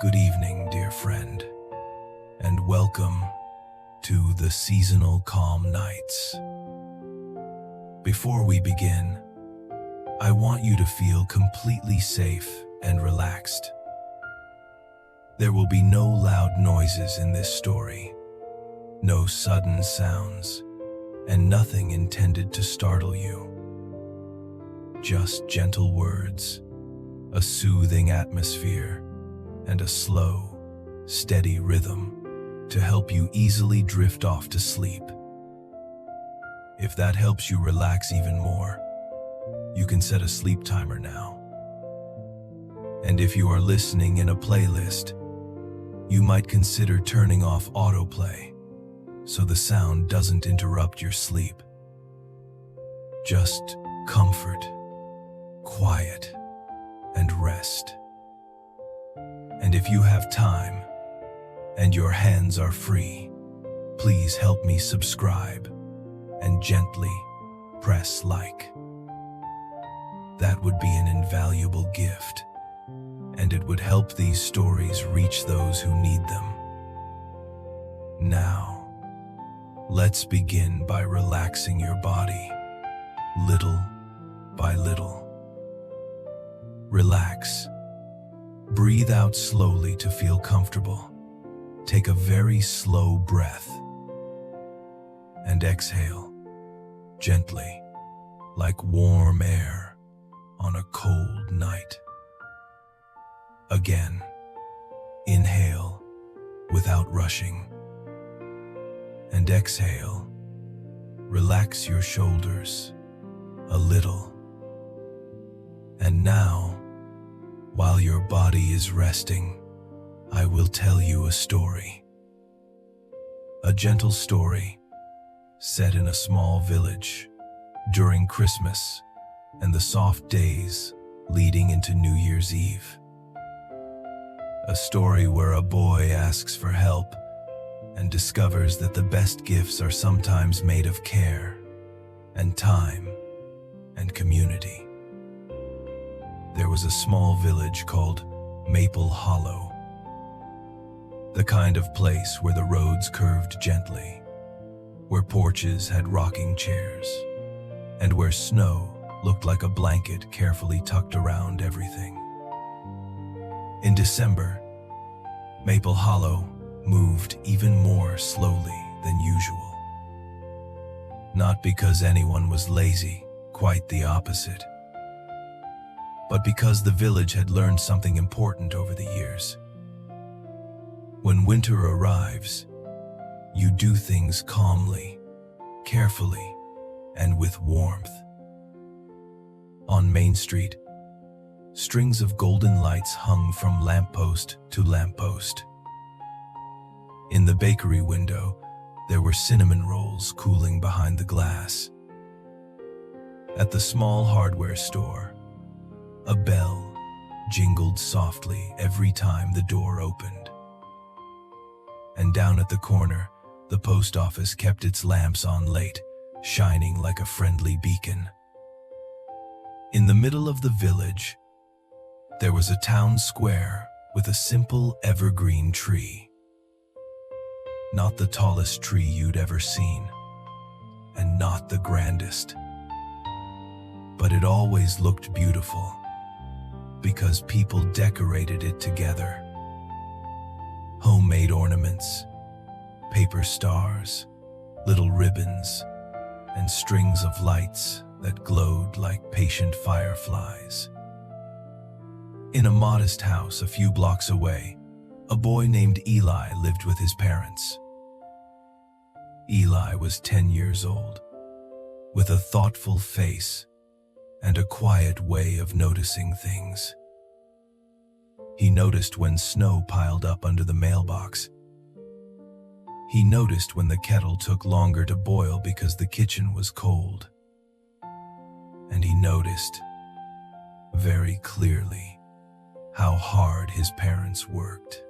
Good evening, dear friend, and welcome to the seasonal calm nights. Before we begin, I want you to feel completely safe and relaxed. There will be no loud noises in this story, no sudden sounds, and nothing intended to startle you. Just gentle words, a soothing atmosphere, and a slow, steady rhythm to help you easily drift off to sleep. If that helps you relax even more, you can set a sleep timer now. And if you are listening in a playlist, you might consider turning off autoplay so the sound doesn't interrupt your sleep. Just comfort, quiet, and rest. And if you have time and your hands are free, please help me subscribe and gently press like. That would be an invaluable gift, and it would help these stories reach those who need them. Now, let's begin by relaxing your body, little by little. Relax. Breathe out slowly to feel comfortable. Take a very slow breath. And exhale, gently, like warm air on a cold night. Again, inhale without rushing. And exhale, relax your shoulders a little. And now, while your body is resting, I will tell you a story. A gentle story set in a small village during Christmas and the soft days leading into New Year's Eve. A story where a boy asks for help and discovers that the best gifts are sometimes made of care and time and community. There was a small village called Maple Hollow, the kind of place where the roads curved gently, where porches had rocking chairs, and where snow looked like a blanket carefully tucked around everything. In December, Maple Hollow moved even more slowly than usual. Not because anyone was lazy, quite the opposite, but because the village had learned something important over the years. When winter arrives, you do things calmly, carefully, and with warmth. On Main Street, strings of golden lights hung from lamppost to lamppost. In the bakery window, there were cinnamon rolls cooling behind the glass. At the small hardware store, a bell jingled softly every time the door opened. And down at the corner, the post office kept its lamps on late, shining like a friendly beacon. In the middle of the village, there was a town square with a simple evergreen tree. Not the tallest tree you'd ever seen, and not the grandest. But it always looked beautiful, because people decorated it together. Homemade ornaments, paper stars, little ribbons, and strings of lights that glowed like patient fireflies. In a modest house a few blocks away, a boy named Eli lived with his parents. Eli was 10 years old, with a thoughtful face and a quiet way of noticing things. He noticed when snow piled up under the mailbox. He noticed when the kettle took longer to boil because the kitchen was cold. And he noticed, very clearly, how hard his parents worked.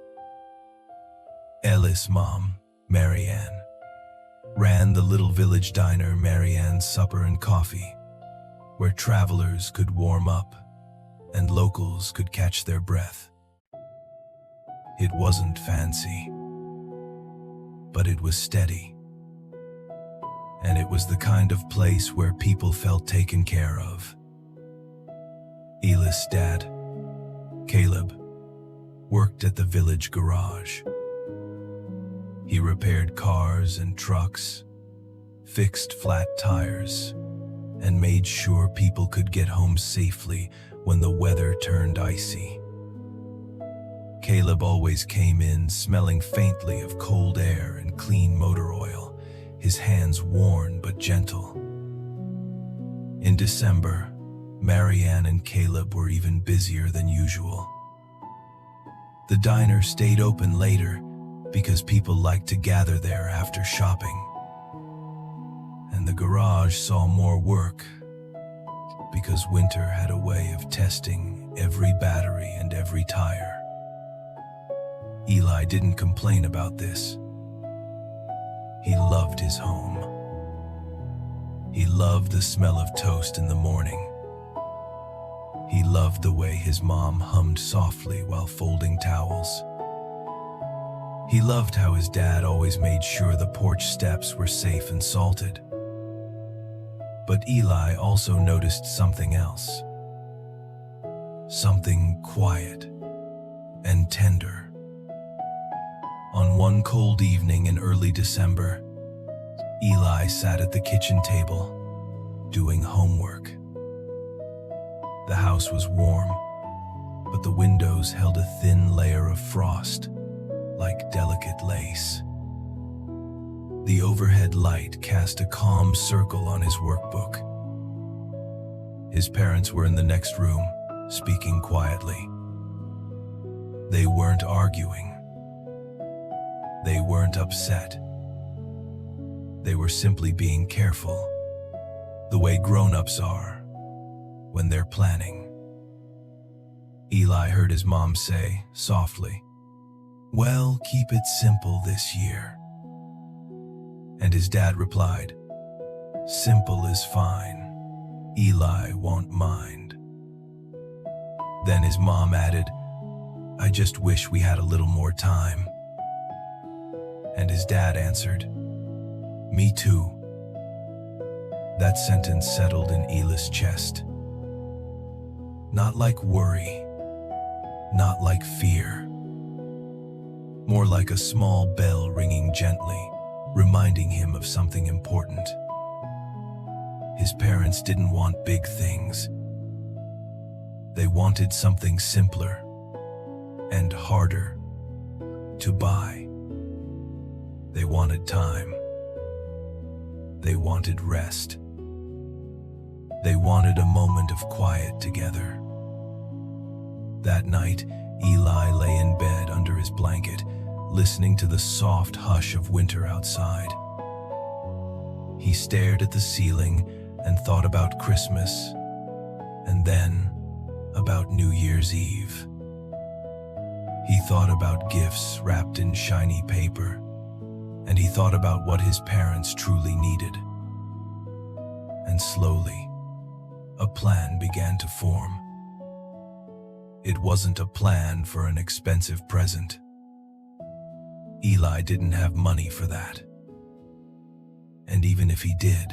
Ellis' mom, Marianne, ran the little village diner Marianne's Supper and Coffee, where travelers could warm up and locals could catch their breath. It wasn't fancy, but it was steady. And it was the kind of place where people felt taken care of. Eli's dad, Caleb, worked at the village garage. He repaired cars and trucks, fixed flat tires, and made sure people could get home safely when the weather turned icy. Caleb always came in smelling faintly of cold air and clean motor oil, his hands worn but gentle. In December, Marianne and Caleb were even busier than usual. The diner stayed open later because people liked to gather there after shopping. And the garage saw more work because winter had a way of testing every battery and every tire. Eli didn't complain about this. He loved his home. He loved the smell of toast in the morning. He loved the way his mom hummed softly while folding towels. He loved how his dad always made sure the porch steps were safe and salted. But Eli also noticed something else. Something quiet and tender. On one cold evening in early December, Eli sat at the kitchen table, doing homework. The house was warm, but the windows held a thin layer of frost, like delicate lace. The overhead light cast a calm circle on his workbook. His parents were in the next room, speaking quietly. They weren't arguing. They weren't upset. They were simply being careful, the way grown-ups are when they're planning. Eli heard his mom say, softly, "Well, keep it simple this year." And his dad replied, "Simple is fine. Eli won't mind." Then his mom added, "I just wish we had a little more time." And his dad answered, "Me too." That sentence settled in Eli's chest. Not like worry, not like fear. More like a small bell ringing gently, reminding him of something important. His parents didn't want big things. They wanted something simpler and harder to buy. They wanted time. They wanted rest. They wanted a moment of quiet together. That night, Eli lay in bed under his blanket, listening to the soft hush of winter outside. He stared at the ceiling and thought about Christmas, and then about New Year's Eve. He thought about gifts wrapped in shiny paper, and he thought about what his parents truly needed. And slowly, a plan began to form. It wasn't a plan for an expensive present. Eli didn't have money for that. And even if he did,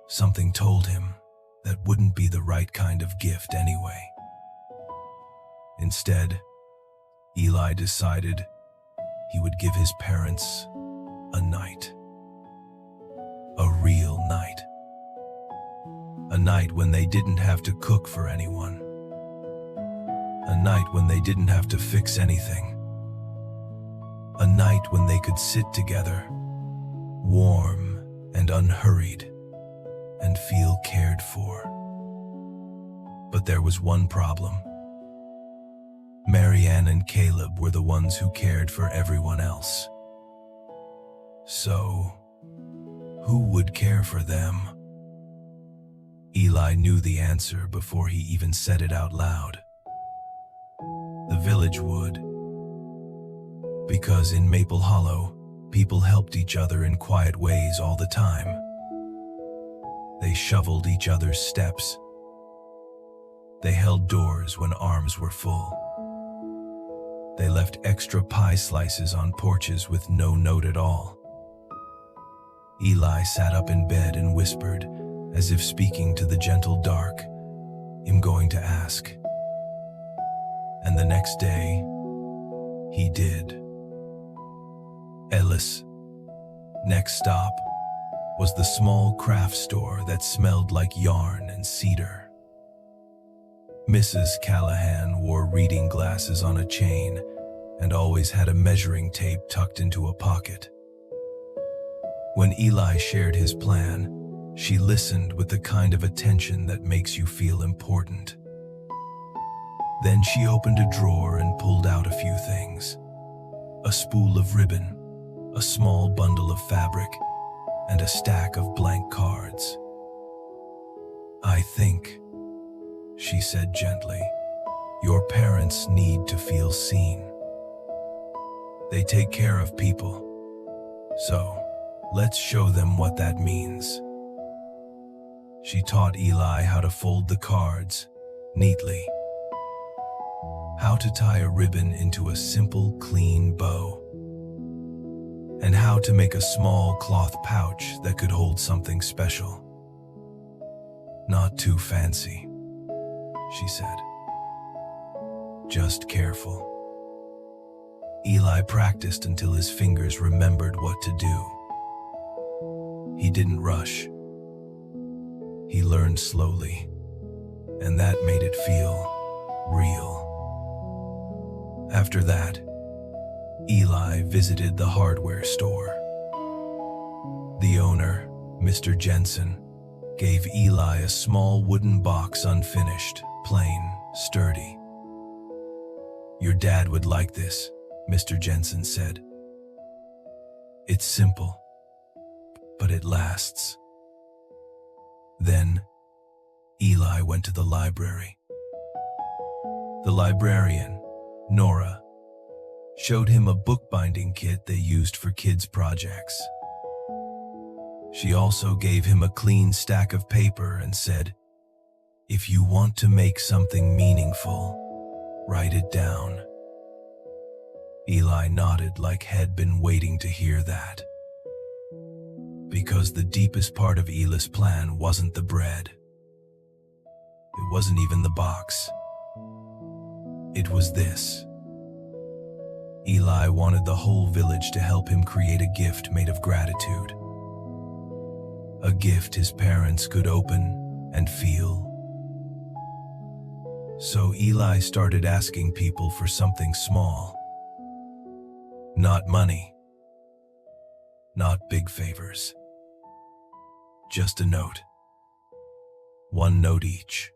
something told him that wouldn't be the right kind of gift anyway. Instead, Eli decided he would give his parents a night. A real night. A night when they didn't have to cook for anyone. A night when they didn't have to fix anything. A night when they could sit together, warm and unhurried, and feel cared for. But there was one problem. Marianne and Caleb were the ones who cared for everyone else. So, who would care for them? Eli knew the answer before he even said it out loud. The village would. Because in Maple Hollow, people helped each other in quiet ways all the time. They shoveled each other's steps. They held doors when arms were full. They left extra pie slices on porches with no note at all. Eli sat up in bed and whispered, as if speaking to the gentle dark, "I'm going to ask." And the next day, he did. Ellis' next stop was the small craft store that smelled like yarn and cedar. Mrs. Callahan wore reading glasses on a chain and always had a measuring tape tucked into a pocket. When Eli shared his plan, she listened with the kind of attention that makes you feel important. Then she opened a drawer and pulled out a few things: a spool of ribbon, a small bundle of fabric, and a stack of blank cards. "I think," she said gently, "your parents need to feel seen. They take care of people, so let's show them what that means." She taught Eli how to fold the cards neatly, how to tie a ribbon into a simple, clean bow, and how to make a small cloth pouch that could hold something special. "Not too fancy," she said. "Just careful." Eli practiced until his fingers remembered what to do. He didn't rush. He learned slowly, and that made it feel real. After that, Eli visited the hardware store. The owner, Mr. Jensen, gave Eli a small wooden box, unfinished, plain, sturdy. "Your dad would like this," Mr. Jensen said. "It's simple, but it lasts." Then, Eli went to the library. The librarian, Nora, showed him a bookbinding kit they used for kids' projects. She also gave him a clean stack of paper and said, "If you want to make something meaningful, write it down." Eli nodded like he'd been waiting to hear that. Because the deepest part of Eli's plan wasn't the bread. It wasn't even the box. It was this. Eli wanted the whole village to help him create a gift made of gratitude. A gift his parents could open and feel. So Eli started asking people for something small. Not money. Not big favors. Just a note. One note each.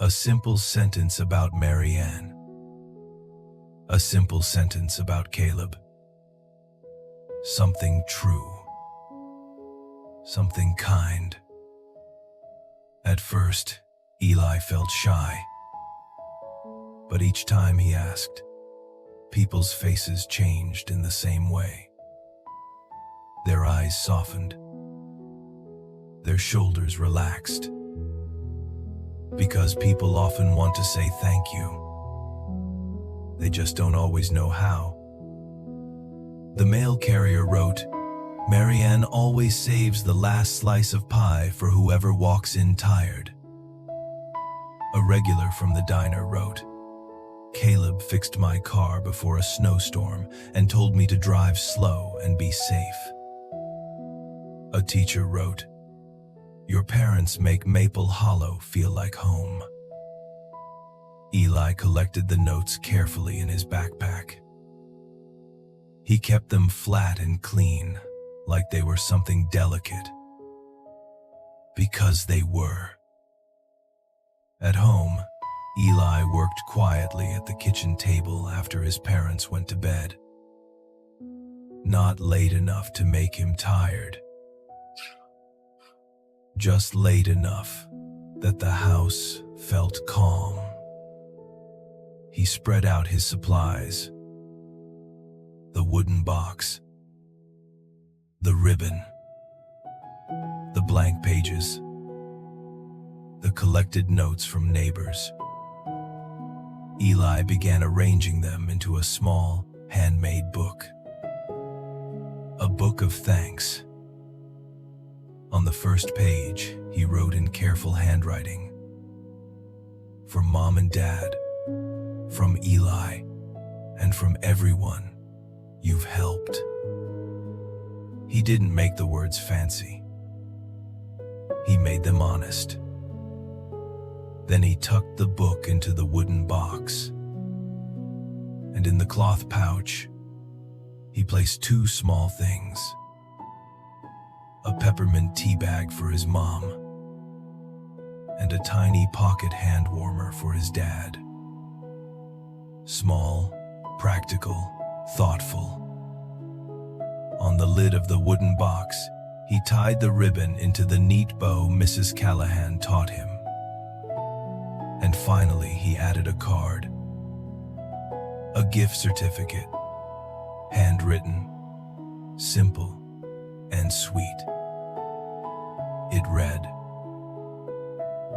A simple sentence about Marianne. A simple sentence about Caleb. Something true. Something kind. At first, Eli felt shy. But each time he asked, people's faces changed in the same way. Their eyes softened. Their shoulders relaxed. Because people often want to say thank you. They just don't always know how. The mail carrier wrote, "Marianne always saves the last slice of pie for whoever walks in tired." A regular from the diner wrote, "Caleb fixed my car before a snowstorm and told me to drive slow and be safe." A teacher wrote, "Your parents make Maple Hollow feel like home." Eli collected the notes carefully in his backpack. He kept them flat and clean, like they were something delicate. Because they were. At home, Eli worked quietly at the kitchen table after his parents went to bed. Not late enough to make him tired. Just late enough that the house felt calm. He spread out his supplies. The wooden box. The ribbon. The blank pages. The collected notes from neighbors. Eli began arranging them into a small, handmade book. A book of thanks. On the first page, he wrote in careful handwriting, "From Mom and Dad, from Eli, and from everyone you've helped." He didn't make the words fancy. He made them honest. Then he tucked the book into the wooden box, and in the cloth pouch, he placed two small things: a peppermint tea bag for his mom, and a tiny pocket hand warmer for his dad. Small, practical, thoughtful. On the lid of the wooden box, he tied the ribbon into the neat bow Mrs. Callahan taught him. And finally, he added a card, a gift certificate, handwritten, simple, and sweet. It read,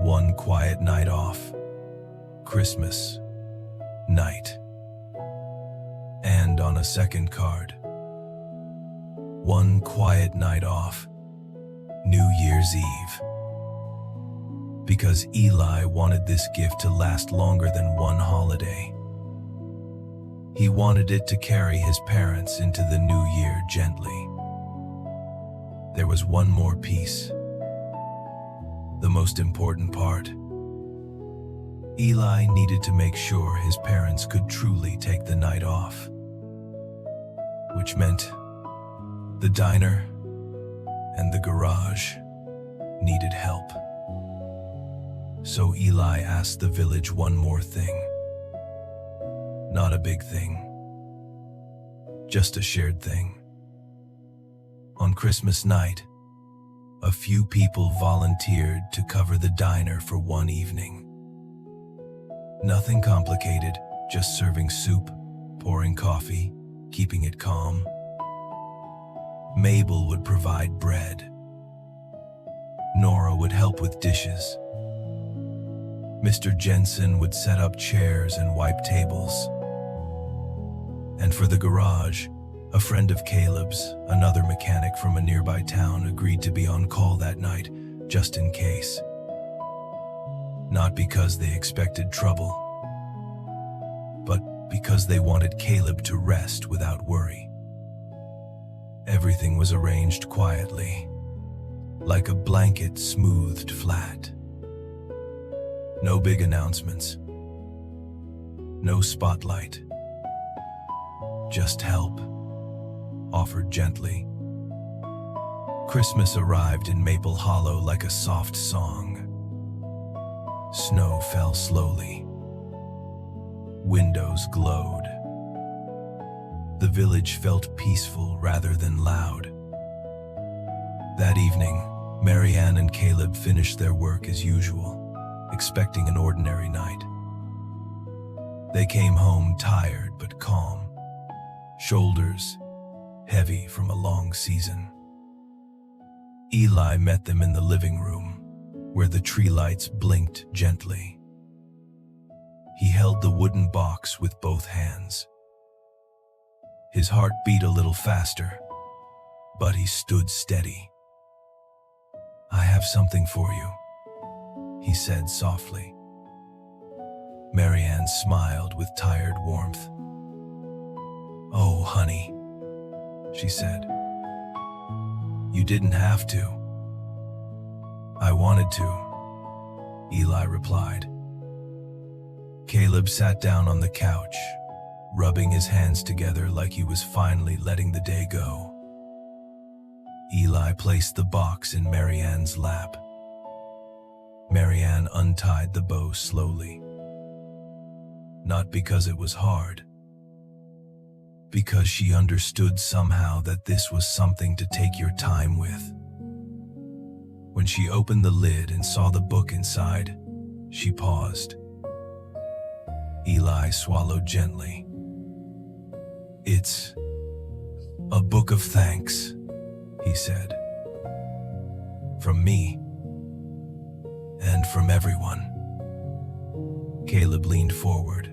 "One quiet night off, Christmas night." And on a second card, "One quiet night off, New Year's Eve." Because Eli wanted this gift to last longer than one holiday. He wanted it to carry his parents into the new year gently. There was one more piece. The most important part. Eli needed to make sure his parents could truly take the night off. Which meant the diner and the garage needed help. So Eli asked the village one more thing. Not a big thing, just a shared thing. On Christmas night, a few people volunteered to cover the diner for one evening. Nothing complicated, just serving soup, pouring coffee, keeping it calm. Mabel would provide bread. Nora would help with dishes. Mr. Jensen would set up chairs and wipe tables. And for the garage, a friend of Caleb's, another mechanic from a nearby town, agreed to be on call that night, just in case. Not because they expected trouble, but because they wanted Caleb to rest without worry. Everything was arranged quietly, like a blanket smoothed flat. No big announcements. No spotlight. Just help, offered gently. Christmas arrived in Maple Hollow like a soft song. Snow fell slowly. Windows glowed. The village felt peaceful rather than loud. That evening, Marianne and Caleb finished their work as usual, expecting an ordinary night. They came home tired but calm, shoulders heavy from a long season. Eli met them in the living room, where the tree lights blinked gently. He held the wooden box with both hands. His heart beat a little faster, but he stood steady. "I have something for you," he said softly. Marianne smiled with tired warmth. "Oh, honey," she said. "You didn't have to." "I wanted to," Eli replied. Caleb sat down on the couch, rubbing his hands together like he was finally letting the day go. Eli placed the box in Marianne's lap. Marianne untied the bow slowly. Not because it was hard, because she understood somehow that this was something to take your time with. When she opened the lid and saw the book inside, she paused. Eli swallowed gently. "It's a book of thanks," he said. "From me and from everyone." Caleb leaned forward,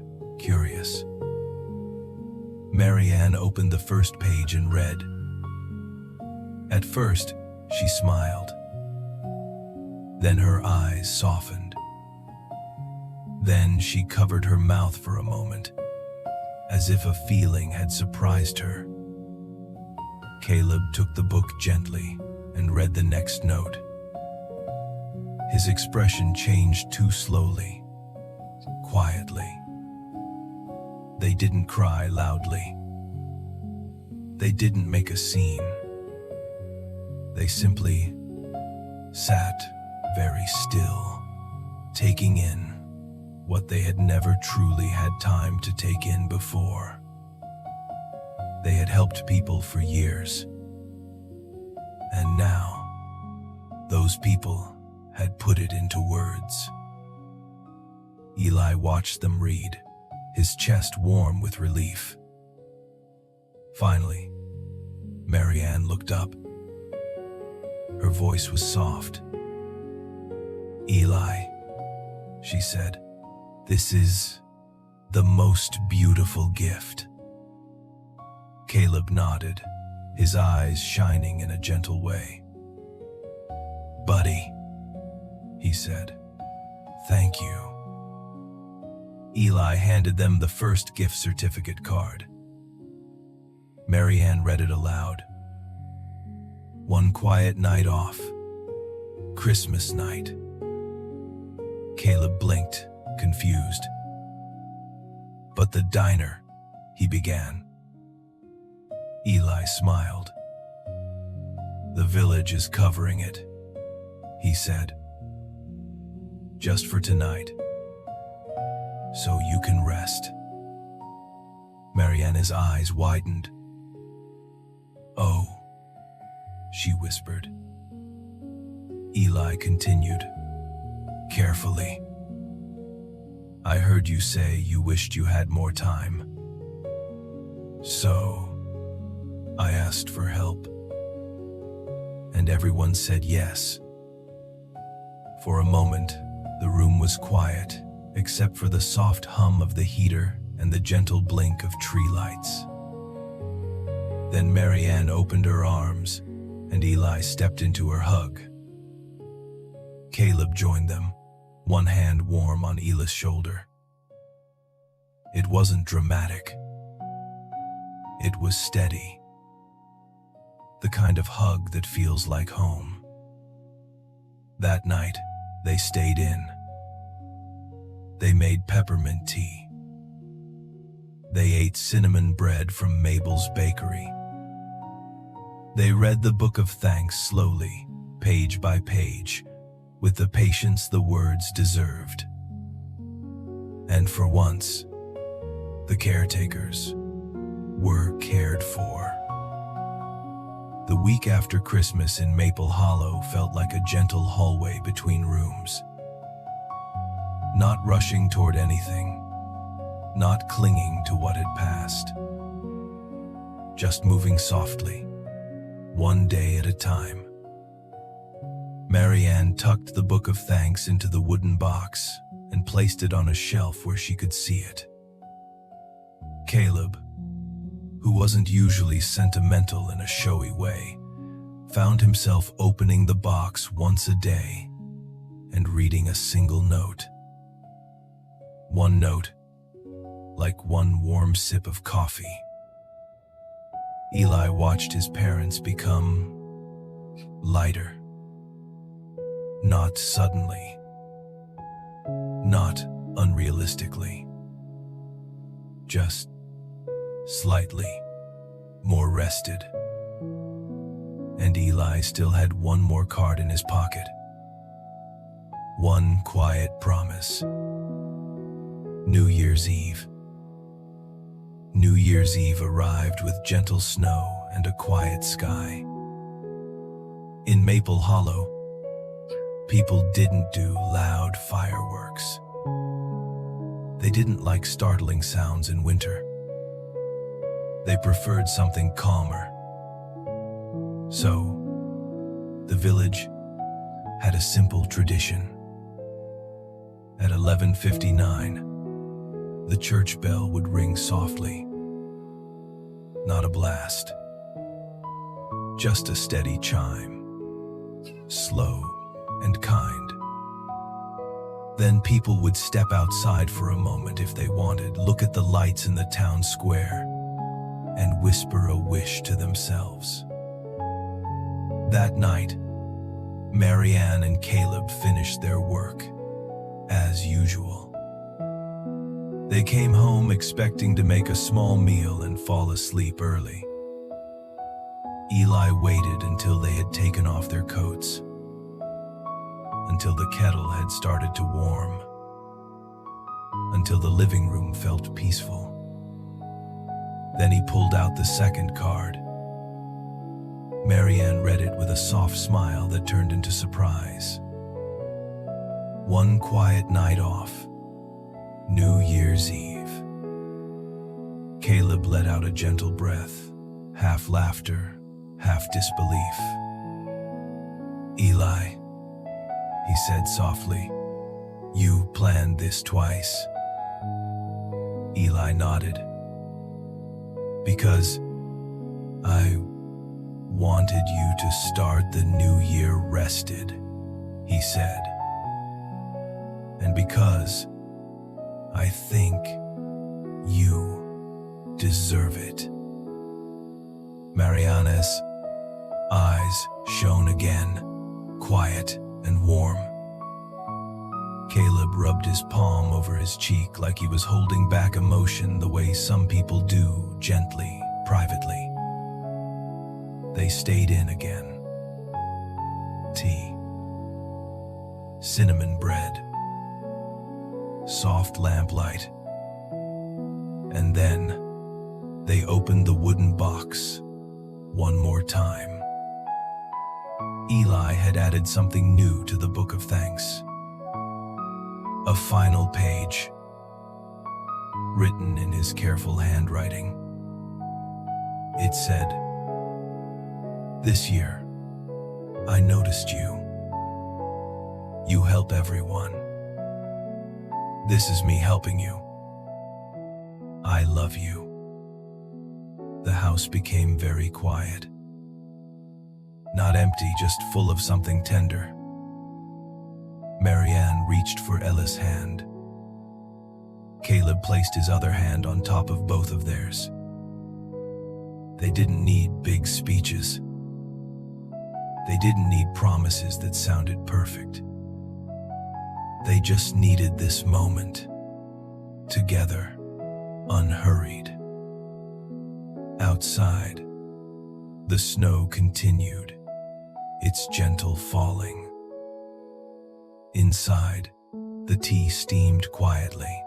Christmas. Marianne opened the first page and read. At first, she smiled. Then her eyes softened. Then she covered her mouth for a moment, as if a feeling had surprised her. Caleb took the book gently and read the next note. His expression changed too slowly, quietly. They didn't cry loudly. They didn't make a scene. They simply sat very still, taking in what they had never truly had time to take in before. They had helped people for years, and now those people had put it into words. Eli watched them read, his chest warm with relief. Finally, Marianne looked up. Her voice was soft. "Eli," she said, "this is the most beautiful gift." Caleb nodded, his eyes shining in a gentle way. "Buddy," he said, "thank you." Eli handed them the first gift certificate card. Marianne read it aloud. "One quiet night off. Christmas night." Caleb blinked, confused. "But the diner," he began. Eli smiled. "The village is covering it," he said. "Just for tonight. So you can rest." Marianne's eyes widened. "Oh," she whispered. Eli continued, carefully. "I heard you say you wished you had more time. So, I asked for help. And everyone said yes." For a moment, the room was quiet, except for the soft hum of the heater and the gentle blink of tree lights. Then Marianne opened her arms, and Eli stepped into her hug. Caleb joined them, one hand warm on Eli's shoulder. It wasn't dramatic. It was steady. The kind of hug that feels like home. That night, they stayed in. They made peppermint tea. They ate cinnamon bread from Mabel's bakery. They read the Book of Thanks slowly, page by page, with the patience the words deserved. And for once, the caretakers were cared for. The week after Christmas in Maple Hollow felt like a gentle hallway between rooms. Not rushing toward anything, not clinging to what had passed. Just moving softly, one day at a time. Marianne tucked the Book of Thanks into the wooden box and placed it on a shelf where she could see it. Caleb, who wasn't usually sentimental in a showy way, found himself opening the box once a day and reading a single note. One note, like one warm sip of coffee. Eli watched his parents become lighter. Not suddenly, not unrealistically, just slightly more rested. And Eli still had one more card in his pocket. One quiet promise. New Year's Eve. New Year's Eve arrived with gentle snow and a quiet sky. In Maple Hollow, people didn't do loud fireworks. They didn't like startling sounds in winter. They preferred something calmer. So, the village had a simple tradition. At 11:59, the church bell would ring softly. Not a blast, just a steady chime, slow and kind. Then people would step outside for a moment if they wanted, look at the lights in the town square, and whisper a wish to themselves. That night, Marianne and Caleb finished their work, as usual. They came home expecting to make a small meal and fall asleep early. Eli waited until they had taken off their coats, until the kettle had started to warm, until the living room felt peaceful. Then he pulled out the second card. Marianne read it with a soft smile that turned into surprise. One quiet night off, New Year's Eve. Caleb let out a gentle breath, half laughter, half disbelief. Eli, he said softly, you planned this twice. Eli nodded. Because I wanted you to start the new year rested, he said. And because I think you deserve it. Mariana's eyes shone again, quiet and warm. Caleb rubbed his palm over his cheek like he was holding back emotion the way some people do, gently, privately. They stayed in again. Tea, cinnamon bread, soft lamplight, and then they opened the wooden box one more time. Eli had added something new to the Book of Thanks. A final page, written in his careful handwriting. It said, "This year, I noticed you. You help everyone. This is me helping you. I love you." The house became very quiet. Not empty, just full of something tender. Marianne reached for Ella's hand. Caleb placed his other hand on top of both of theirs. They didn't need big speeches. They didn't need promises that sounded perfect. They just needed this moment, together, unhurried. Outside, the snow continued, its gentle falling. Inside, the tea steamed quietly.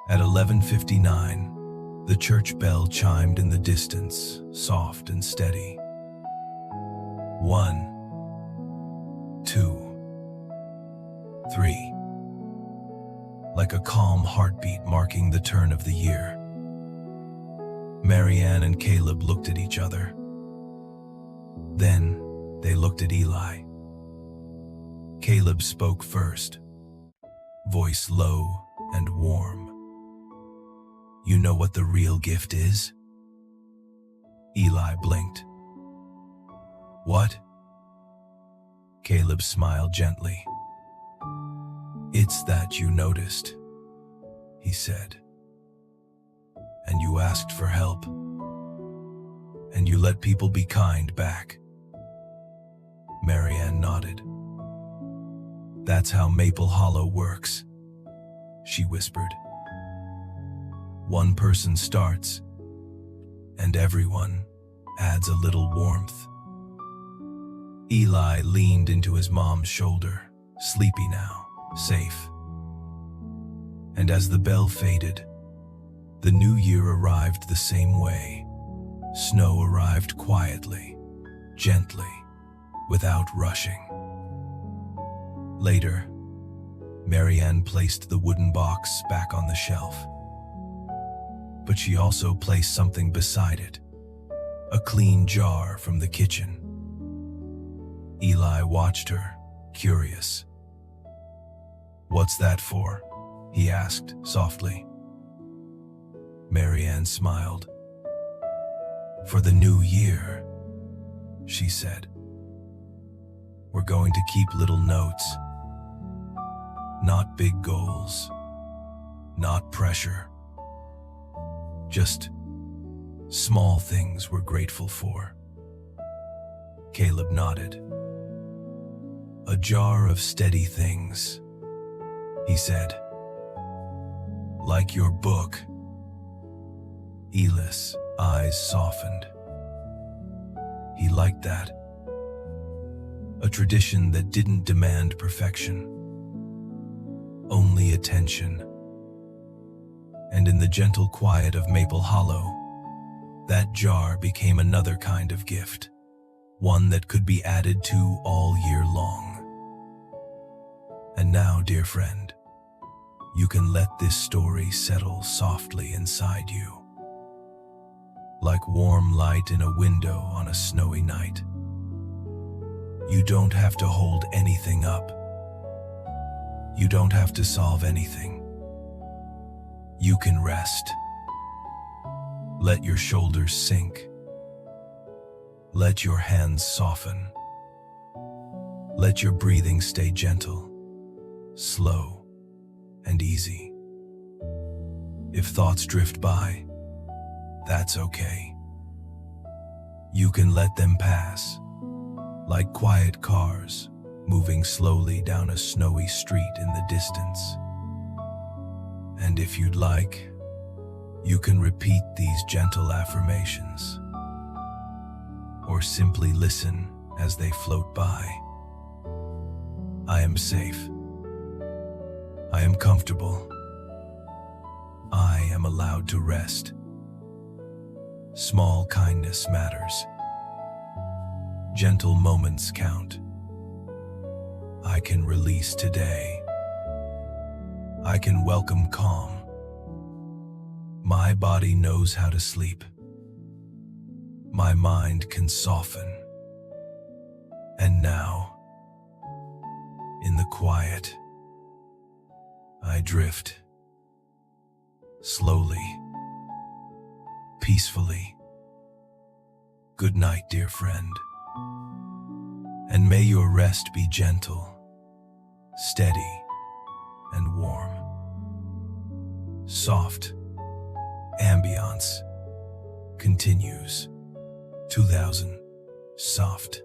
At 11:59, the church bell chimed in the distance, soft and steady. 1, 2, 3. Like a calm heartbeat marking the turn of the year. Marianne and Caleb looked at each other. Then they looked at Eli. Caleb spoke first, voice low and warm. "You know what the real gift is?" Eli blinked. "What?" Caleb smiled gently. "It's that you noticed," he said. "And you asked for help. And you let people be kind back." Marianne nodded. "That's how Maple Hollow works," she whispered. "One person starts, and everyone adds a little warmth." Eli leaned into his mom's shoulder, sleepy now, safe. And as the bell faded, the new year arrived the same way. Snow arrived quietly, gently, without rushing. Later, Marianne placed the wooden box back on the shelf. But she also placed something beside it, a clean jar from the kitchen. Eli watched her, curious. "What's that for?" he asked softly. Marianne smiled. For the new year, she said, we're going to keep little notes. Not big goals, not pressure. Just small things we're grateful for. Caleb nodded. A jar of steady things, he said. Like your book. Elis' eyes softened. He liked that. A tradition that didn't demand perfection, only attention. And in the gentle quiet of Maple Hollow, that jar became another kind of gift, one that could be added to all year long. And now, dear friend, you can let this story settle softly inside you, like warm light in a window on a snowy night. You don't have to hold anything up. You don't have to solve anything. You can rest. Let your shoulders sink. Let your hands soften. Let your breathing stay gentle, slow, and easy. If thoughts drift by, that's okay. You can let them pass, like quiet cars moving slowly down a snowy street in the distance. And if you'd like, you can repeat these gentle affirmations, or simply listen as they float by. I am safe. I am comfortable. I am allowed to rest. Small kindness matters. Gentle moments count. I can release today. I can welcome calm. My body knows how to sleep. My mind can soften. And now, in the quiet, I drift. Slowly, peacefully. Good night, dear friend. And may your rest be gentle, steady, and warm. Soft ambience continues. 2000 soft.